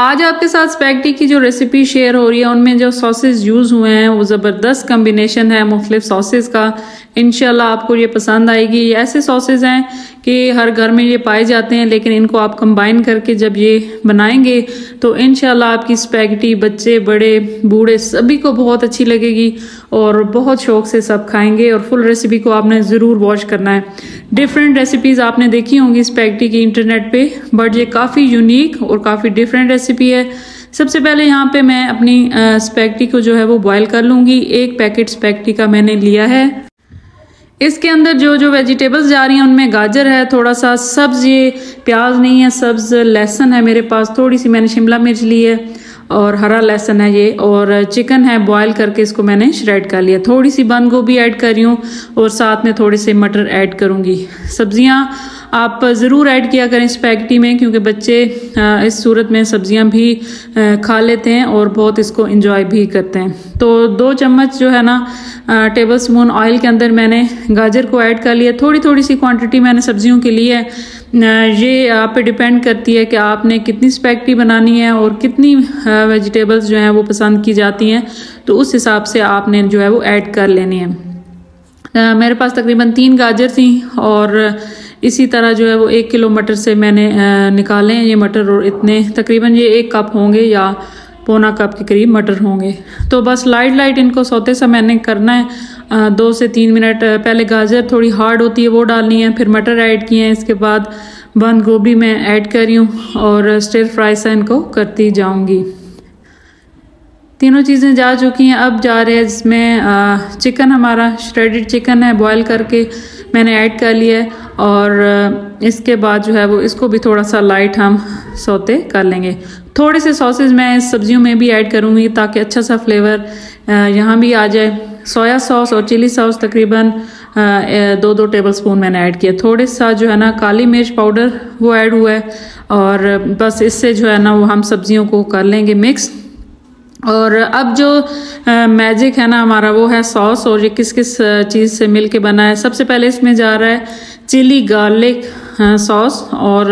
आज आपके साथ स्पैगेटी की जो रेसिपी शेयर हो रही है उनमें जो सॉसेस यूज़ हुए हैं वो ज़बरदस्त कम्बिनेशन है मुख्तलिफ सॉसेस का। इंशाल्लाह आपको ये पसंद आएगी। ये ऐसे सॉसेस हैं कि हर घर में ये पाए जाते हैं, लेकिन इनको आप कंबाइन करके जब ये बनाएंगे तो इंशाल्लाह आपकी स्पैगेटी बच्चे बड़े बूढ़े सभी को बहुत अच्छी लगेगी और बहुत शौक से सब खाएंगे। और फुल रेसिपी को आपने ज़रूर वॉच करना है। डिफरेंट रेसिपीज़ आपने देखी होंगी स्पैगेटी की इंटरनेट पे, बट ये काफ़ी यूनिक और काफ़ी डिफरेंट रेसिपी है। सबसे पहले यहाँ पे मैं अपनी स्पैगेटी को जो है वो बॉयल कर लूँगी। एक पैकेट स्पैगेटी का मैंने लिया है। इसके अंदर जो जो वेजिटेबल्स जा रही हैं उनमें गाजर है, थोड़ा सा सब्ज़, ये प्याज नहीं है, सब्ज़ लहसुन है मेरे पास, थोड़ी सी मैंने शिमला मिर्च ली है और हरा लहसुन है ये, और चिकन है बॉयल करके इसको मैंने श्रेड कर लिया। थोड़ी सी बंद गोभी ऐड कर रही हूँ और साथ में थोड़े से मटर ऐड करूँगी। सब्जियाँ आप ज़रूर ऐड किया करें स्पैगेटी में, क्योंकि बच्चे इस सूरत में सब्जियां भी खा लेते हैं और बहुत इसको एंजॉय भी करते हैं। तो 2 चम्मच जो है ना टेबल स्पून ऑयल के अंदर मैंने गाजर को ऐड कर लिया। थोड़ी थोड़ी सी क्वांटिटी मैंने सब्जियों के लिए है। ये आप पे डिपेंड करती है कि आपने कितनी स्पैगेटी बनानी है और कितनी वेजिटेबल्स जो हैं वो पसंद की जाती हैं, तो उस हिसाब से आपने जो है वो ऐड कर लेनी है। मेरे पास तकरीबन 3 गाजर थी और इसी तरह जो है वो 1 किलो मटर से मैंने निकाले हैं ये मटर, और इतने तकरीबन ये 1 कप होंगे या पौना कप के करीब मटर होंगे। तो बस लाइट इनको सौते सा मैंने करना है 2 से 3 मिनट। पहले गाजर थोड़ी हार्ड होती है वो डालनी है, फिर मटर ऐड किए हैं, इसके बाद बंद गोभी मैं ऐड कर रही हूँ और स्टिर फ्राई सा इनको करती जाऊँगी। तीनों चीज़ें जा चुकी हैं। अब जा रहे हैं इसमें चिकन, हमारा श्रेडेड चिकन है बॉयल करके मैंने ऐड कर लिया है, और इसके बाद जो है वो इसको भी थोड़ा सा लाइट हम सौते कर लेंगे। थोड़े से सॉसेज मैं इस सब्जियों में भी ऐड करूँगी ताकि अच्छा सा फ्लेवर यहाँ भी आ जाए। सोया सॉस और चिली सॉस तकरीबन 2 टेबल स्पून मैंने ऐड किया। थोड़े सा जो है ना काली मिर्च पाउडर वो ऐड हुआ है, और बस इससे जो है ना वो हम सब्जियों को कर लेंगे मिक्स। और अब जो मैजिक है ना हमारा वो है सॉस, और ये किस किस चीज़ से मिलके बना है। सबसे पहले इसमें जा रहा है चिली गार्लिक सॉस, और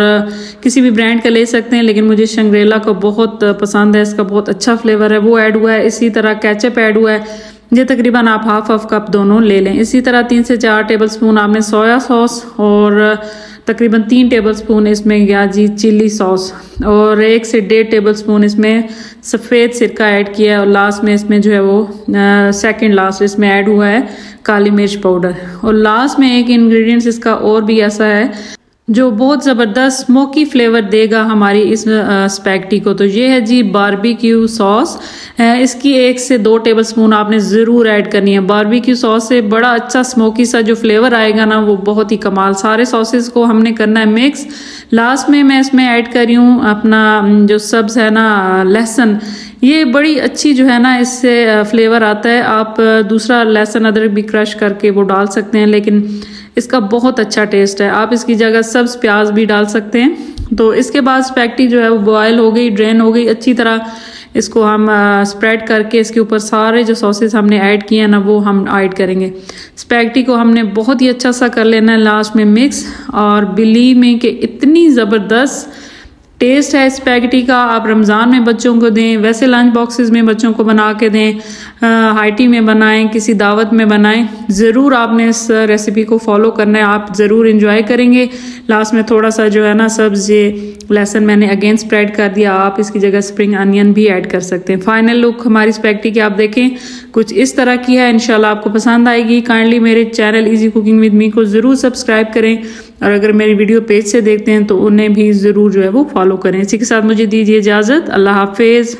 किसी भी ब्रांड का ले सकते हैं, लेकिन मुझे शंग्रेला को बहुत पसंद है, इसका बहुत अच्छा फ्लेवर है, वो ऐड हुआ है। इसी तरह केचप ऐड हुआ है, ये तकरीबन आप हाफ कप दोनों ले लें। इसी तरह 3 से 4 टेबल स्पून आपने सोया सॉस, और तकरीबन 3 टेबल स्पून इसमें गया जी चिली सॉस, और 1 से 1.5 टेबल स्पून इसमें सफ़ेद सिरका ऐड किया है, और लास्ट में इसमें जो है वो सेकंड लास्ट इसमें ऐड हुआ है काली मिर्च पाउडर। और लास्ट में एक इंग्रेडिएंट्स इसका और भी ऐसा है जो बहुत ज़बरदस्त स्मोकी फ्लेवर देगा हमारी इस स्पैगेटी को, तो ये है जी बारबेक्यू सॉस। इसकी 1 से 2 टेबल स्पून आपने ज़रूर ऐड करनी है। बारबेक्यू सॉस से बड़ा अच्छा स्मोकी सा जो फ्लेवर आएगा ना वो बहुत ही कमाल। सारे सॉसेस को हमने करना है मिक्स। लास्ट में मैं इसमें ऐड कर रही हूँ अपना जो सब्ज़ है ना लहसुन, ये बड़ी अच्छी जो है ना इससे फ्लेवर आता है। आप दूसरा लहसुन अदरक भी क्रश करके वो डाल सकते हैं, लेकिन इसका बहुत अच्छा टेस्ट है। आप इसकी जगह सब्ज़ प्याज भी डाल सकते हैं। तो इसके बाद स्पैगेटी जो है वो बॉयल हो गई, ड्रेन हो गई अच्छी तरह। इसको हम स्प्रेड करके इसके ऊपर सारे जो सॉसेस हमने ऐड किए हैं ना वो हम ऐड करेंगे। स्पैगेटी को हमने बहुत ही अच्छा सा कर लेना है लास्ट में मिक्स, और बिलीव में कि इतनी ज़बरदस्त टेस्ट है स्पैगेटी का। आप रमज़ान में बच्चों को दें, वैसे लंच बॉक्सेस में बच्चों को बना के दें, हाई टी में बनाएं, किसी दावत में बनाएं। ज़रूर आपने इस रेसिपी को फॉलो करना है, आप ज़रूर इंजॉय करेंगे। लास्ट में थोड़ा सा जो है ना सब्ज़ी लहसुन मैंने अगेन स्प्रेड कर दिया, आप इसकी जगह स्प्रिंग अनियन भी ऐड कर सकते हैं। फाइनल लुक हमारी स्पैगेटी की आप देखें कुछ इस तरह की है। इंशाल्लाह आपको पसंद आएगी। काइंडली मेरे channel easy cooking with me को ज़रूर सब्सक्राइब करें, और अगर मेरी वीडियो पेज से देखते हैं तो उन्हें भी ज़रूर जो है वो फॉलो करें। इसी के साथ मुझे दीजिए इजाज़त। अल्लाह हाफिज़।